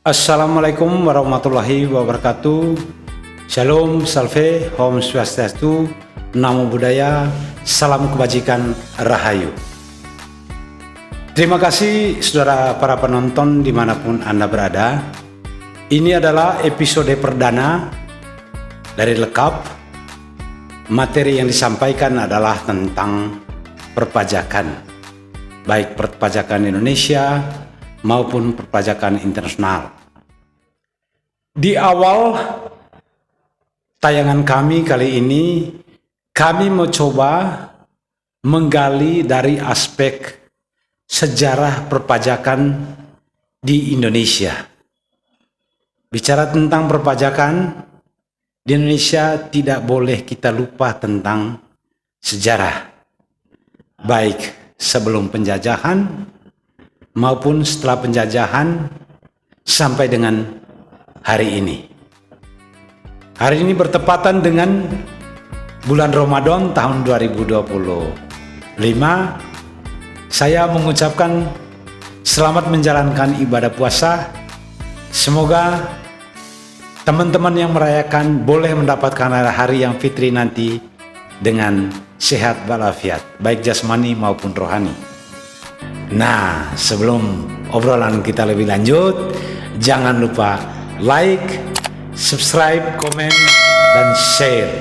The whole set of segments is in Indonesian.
Assalamualaikum warahmatullahi wabarakatuh. Shalom, salve, Om Swastiastu, Namo Buddhaya, salam kebajikan, Rahayu. Terima kasih saudara para penonton dimanapun Anda berada. Ini adalah episode perdana dari Lekap. Materi yang disampaikan adalah tentang perpajakan, baik perpajakan Indonesia maupun perpajakan internasional. Di awal tayangan kami kali ini, kami mencoba menggali dari aspek sejarah perpajakan di Indonesia. Bicara tentang perpajakan, di Indonesia tidak boleh kita lupa tentang sejarah, baik sebelum penjajahan maupun setelah penjajahan sampai dengan hari ini. Hari ini bertepatan dengan bulan Ramadan tahun 2025. Saya mengucapkan selamat menjalankan ibadah puasa. Semoga teman-teman yang merayakan boleh mendapatkan hari yang fitri nanti dengan sehat walafiat, baik jasmani maupun rohani. Nah, sebelum obrolan kita lebih lanjut, jangan lupa like, subscribe, komen, dan share.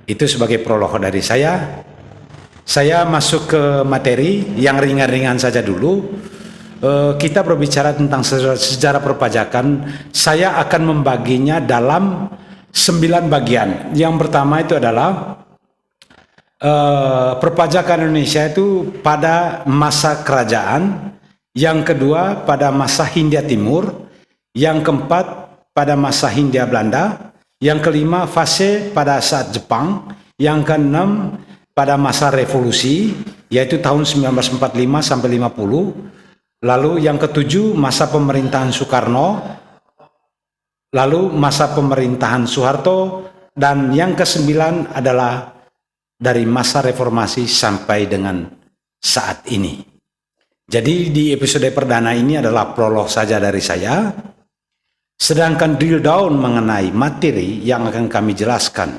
Itu sebagai prolog dari saya. Saya masuk ke materi yang ringan-ringan saja dulu. Kita berbicara tentang sejarah perpajakan. Saya akan membaginya dalam 9 bagian. Yang pertama itu adalah perpajakan Indonesia itu pada masa kerajaan, yang kedua pada masa Hindia Timur, yang keempat pada masa Hindia Belanda, yang kelima fase pada saat Jepang, yang keenam pada masa revolusi yaitu tahun 1945 sampai 50, lalu yang ketujuh masa pemerintahan Soekarno, lalu masa pemerintahan Soeharto, dan yang kesembilan adalah dari masa reformasi sampai dengan saat ini. Jadi di episode perdana ini adalah prolog saja dari saya. Sedangkan drill down mengenai materi yang akan kami jelaskan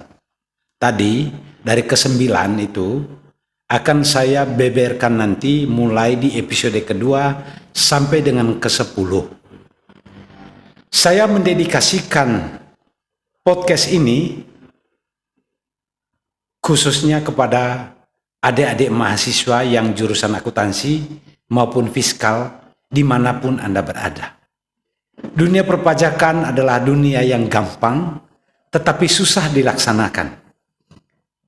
tadi dari ke-9 itu akan saya beberkan nanti mulai di episode kedua sampai dengan ke-10. Saya mendedikasikan podcast ini khususnya kepada adik-adik mahasiswa yang jurusan akuntansi maupun fiskal dimanapun Anda berada. Dunia perpajakan adalah dunia yang gampang tetapi susah dilaksanakan.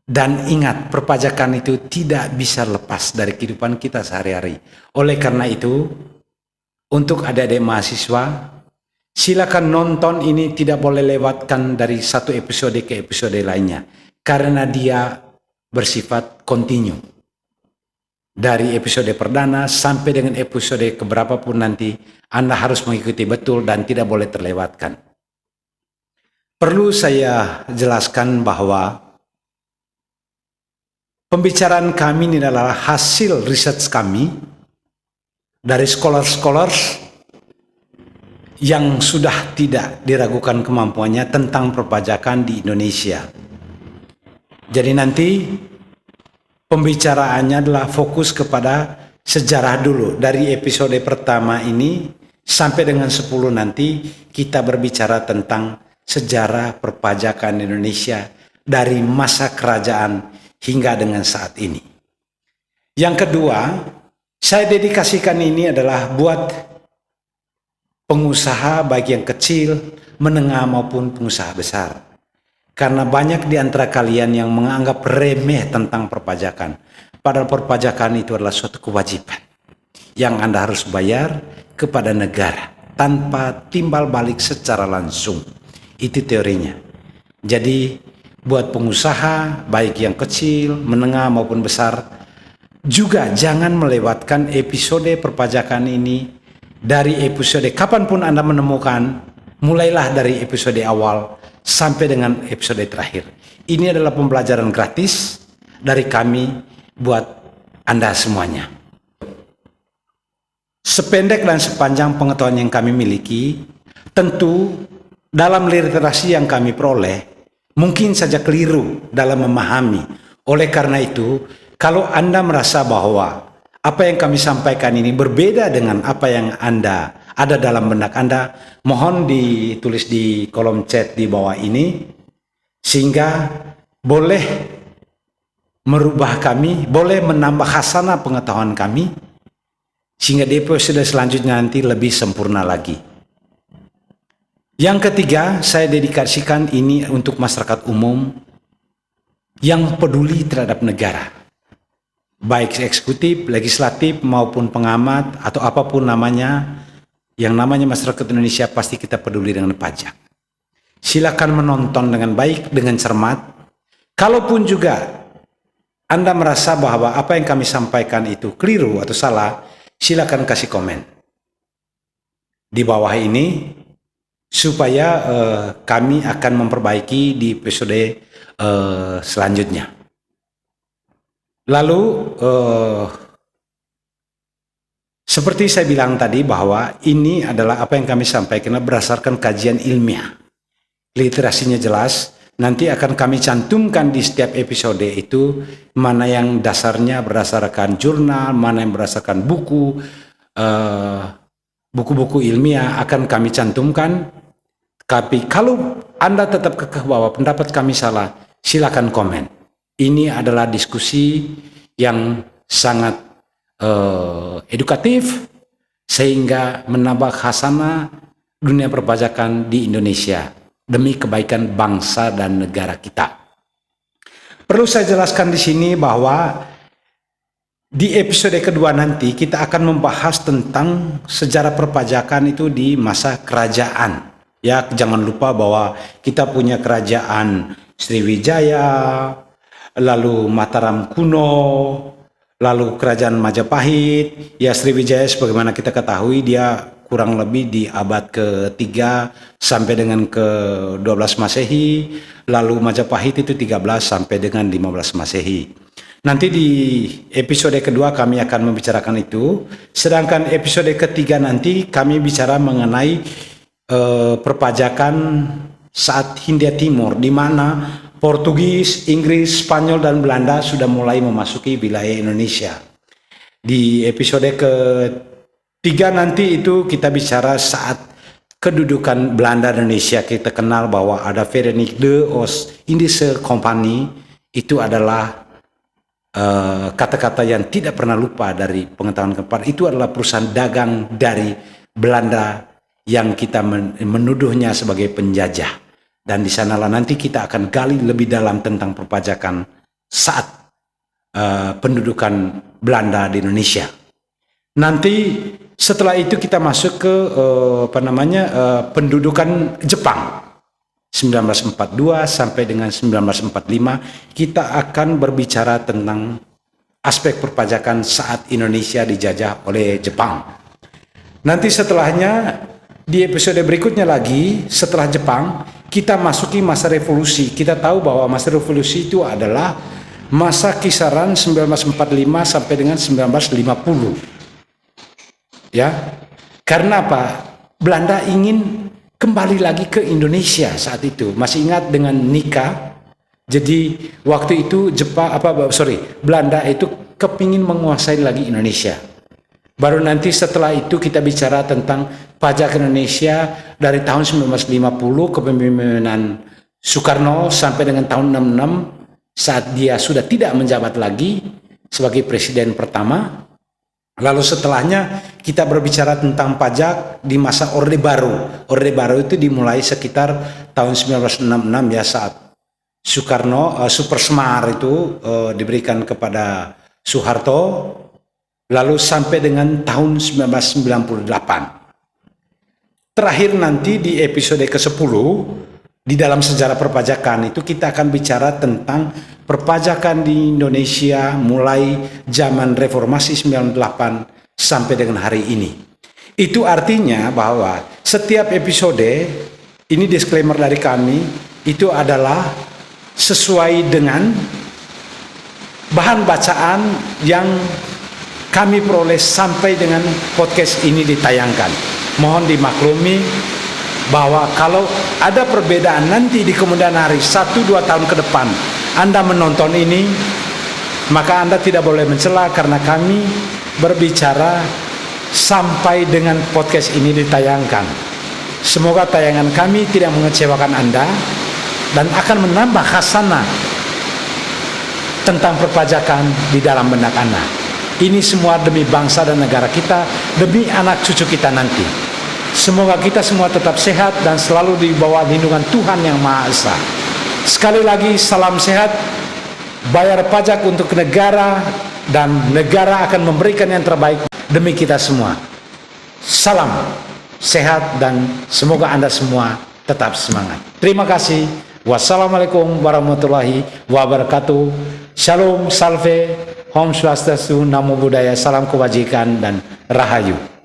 Dan ingat, perpajakan itu tidak bisa lepas dari kehidupan kita sehari-hari. Oleh karena itu, untuk adik-adik mahasiswa, silakan nonton ini, tidak boleh lewatkan dari satu episode ke episode lainnya. Karena dia bersifat kontinu. Dari episode perdana sampai dengan episode keberapapun nanti, Anda harus mengikuti betul dan tidak boleh terlewatkan. Perlu saya jelaskan bahwa pembicaraan kami ini adalah hasil research kami dari scholars yang sudah tidak diragukan kemampuannya tentang perpajakan di Indonesia. Jadi nanti pembicaraannya adalah fokus kepada sejarah dulu. Dari episode pertama ini sampai dengan 10 nanti kita berbicara tentang sejarah perpajakan Indonesia dari masa kerajaan hingga dengan saat ini. Yang kedua, saya dedikasikan ini adalah buat pengusaha baik yang kecil, menengah maupun pengusaha besar. Karena banyak di antara kalian yang menganggap remeh tentang perpajakan. Padahal perpajakan itu adalah suatu kewajiban yang Anda harus bayar kepada negara tanpa timbal balik secara langsung. Itu teorinya. Jadi buat pengusaha baik yang kecil, menengah maupun besar, juga jangan melewatkan episode perpajakan ini. Dari episode kapanpun Anda menemukan, mulailah dari episode awal sampai dengan episode terakhir. Ini adalah pembelajaran gratis dari kami buat Anda semuanya. sependek dan sepanjang pengetahuan yang kami miliki, tentu dalam literasi yang kami peroleh, mungkin saja keliru dalam memahami. Oleh karena itu, kalau Anda merasa bahwa apa yang kami sampaikan ini berbeda dengan apa yang Anda ada dalam benak Anda, mohon ditulis di kolom chat di bawah ini, sehingga boleh merubah kami, boleh menambah khasanah pengetahuan kami, sehingga di episode selanjutnya nanti lebih sempurna lagi. Yang ketiga, saya dedikasikan ini untuk masyarakat umum yang peduli terhadap negara, baik eksekutif, legislatif, maupun pengamat, atau apapun namanya. Yang namanya masyarakat Indonesia pasti kita peduli dengan pajak. Silakan menonton dengan baik, dengan cermat. Kalaupun juga Anda merasa bahwa apa yang kami sampaikan itu keliru atau salah, silakan kasih komen di bawah ini, supaya kami akan memperbaiki di episode selanjutnya. Lalu seperti saya bilang tadi, bahwa ini adalah apa yang kami sampaikan berdasarkan kajian ilmiah. Literasinya jelas, nanti akan kami cantumkan di setiap episode itu, mana yang dasarnya berdasarkan jurnal, mana yang berdasarkan buku-buku ilmiah akan kami cantumkan. Tapi kalau Anda tetap kekeh bahwa pendapat kami salah, silakan komen. Ini adalah diskusi yang sangat edukatif, sehingga menambah khasanah dunia perpajakan di Indonesia demi kebaikan bangsa dan negara kita. Perlu saya jelaskan di sini bahwa di episode kedua nanti kita akan membahas tentang sejarah perpajakan itu di masa kerajaan. Ya, jangan lupa bahwa kita punya kerajaan Sriwijaya, lalu Mataram kuno, lalu kerajaan Majapahit. Ya, Sriwijaya sebagaimana kita ketahui dia kurang lebih di abad ke-3 sampai dengan ke-12 Masehi. Lalu Majapahit itu 13 sampai dengan 15 Masehi. Nanti di episode kedua kami akan membicarakan itu. Sedangkan episode ketiga nanti kami bicara mengenai perpajakan saat Hindia Timur, di mana Portugis, Inggris, Spanyol, dan Belanda sudah mulai memasuki wilayah Indonesia. Di episode ketiga nanti itu kita bicara saat kedudukan Belanda di Indonesia. Kita kenal bahwa ada Verenigde de Oost-Indische Compagnie. Itu adalah kata-kata yang tidak pernah lupa dari pengetahuan keempat. Itu adalah perusahaan dagang dari Belanda yang kita menuduhnya sebagai penjajah. Dan di sanalah nanti kita akan gali lebih dalam tentang perpajakan saat pendudukan Belanda di Indonesia. Nanti setelah itu kita masuk ke pendudukan Jepang 1942 sampai dengan 1945. Kita akan berbicara tentang aspek perpajakan saat Indonesia dijajah oleh Jepang. Nanti setelahnya di episode berikutnya lagi setelah Jepang, kita masuki masa revolusi. Kita tahu bahwa masa revolusi itu adalah masa kisaran 1945 sampai dengan 1950. Ya. Karena apa? Belanda ingin kembali lagi ke Indonesia saat itu. Masih ingat dengan Nika? Jadi waktu itu Belanda itu kepingin menguasai lagi Indonesia. Baru nanti setelah itu kita bicara tentang pajak Indonesia dari tahun 1950 kepemimpinan Soekarno sampai dengan tahun 66 saat dia sudah tidak menjabat lagi sebagai presiden pertama. Lalu setelahnya kita berbicara tentang pajak di masa Orde Baru. Orde Baru itu dimulai sekitar tahun 1966 ya, saat Soekarno Super Semar itu diberikan kepada Soeharto. Lalu sampai dengan tahun 1998. Terakhir nanti di episode ke-10 di dalam sejarah perpajakan itu kita akan bicara tentang perpajakan di Indonesia mulai zaman reformasi 98 sampai dengan hari ini. Itu artinya bahwa setiap episode, ini disclaimer dari kami, itu adalah sesuai dengan bahan bacaan yang kami peroleh sampai dengan podcast ini ditayangkan. Mohon dimaklumi bahwa kalau ada perbedaan nanti di kemudian hari 1-2 tahun ke depan Anda menonton ini, maka Anda tidak boleh mencela karena kami berbicara sampai dengan podcast ini ditayangkan. Semoga tayangan kami tidak mengecewakan Anda dan akan menambah khasanah tentang perpajakan di dalam benak Anda. Ini semua demi bangsa dan negara kita, demi anak cucu kita nanti. Semoga kita semua tetap sehat dan selalu di bawah lindungan Tuhan Yang Maha Esa. Sekali lagi, salam sehat, bayar pajak untuk negara, dan negara akan memberikan yang terbaik demi kita semua. Salam sehat dan semoga Anda semua tetap semangat. Terima kasih. Wassalamualaikum warahmatullahi wabarakatuh. Shalom, salve, Om Swastiastu, Namo Buddhaya, salam kebajikan dan rahayu.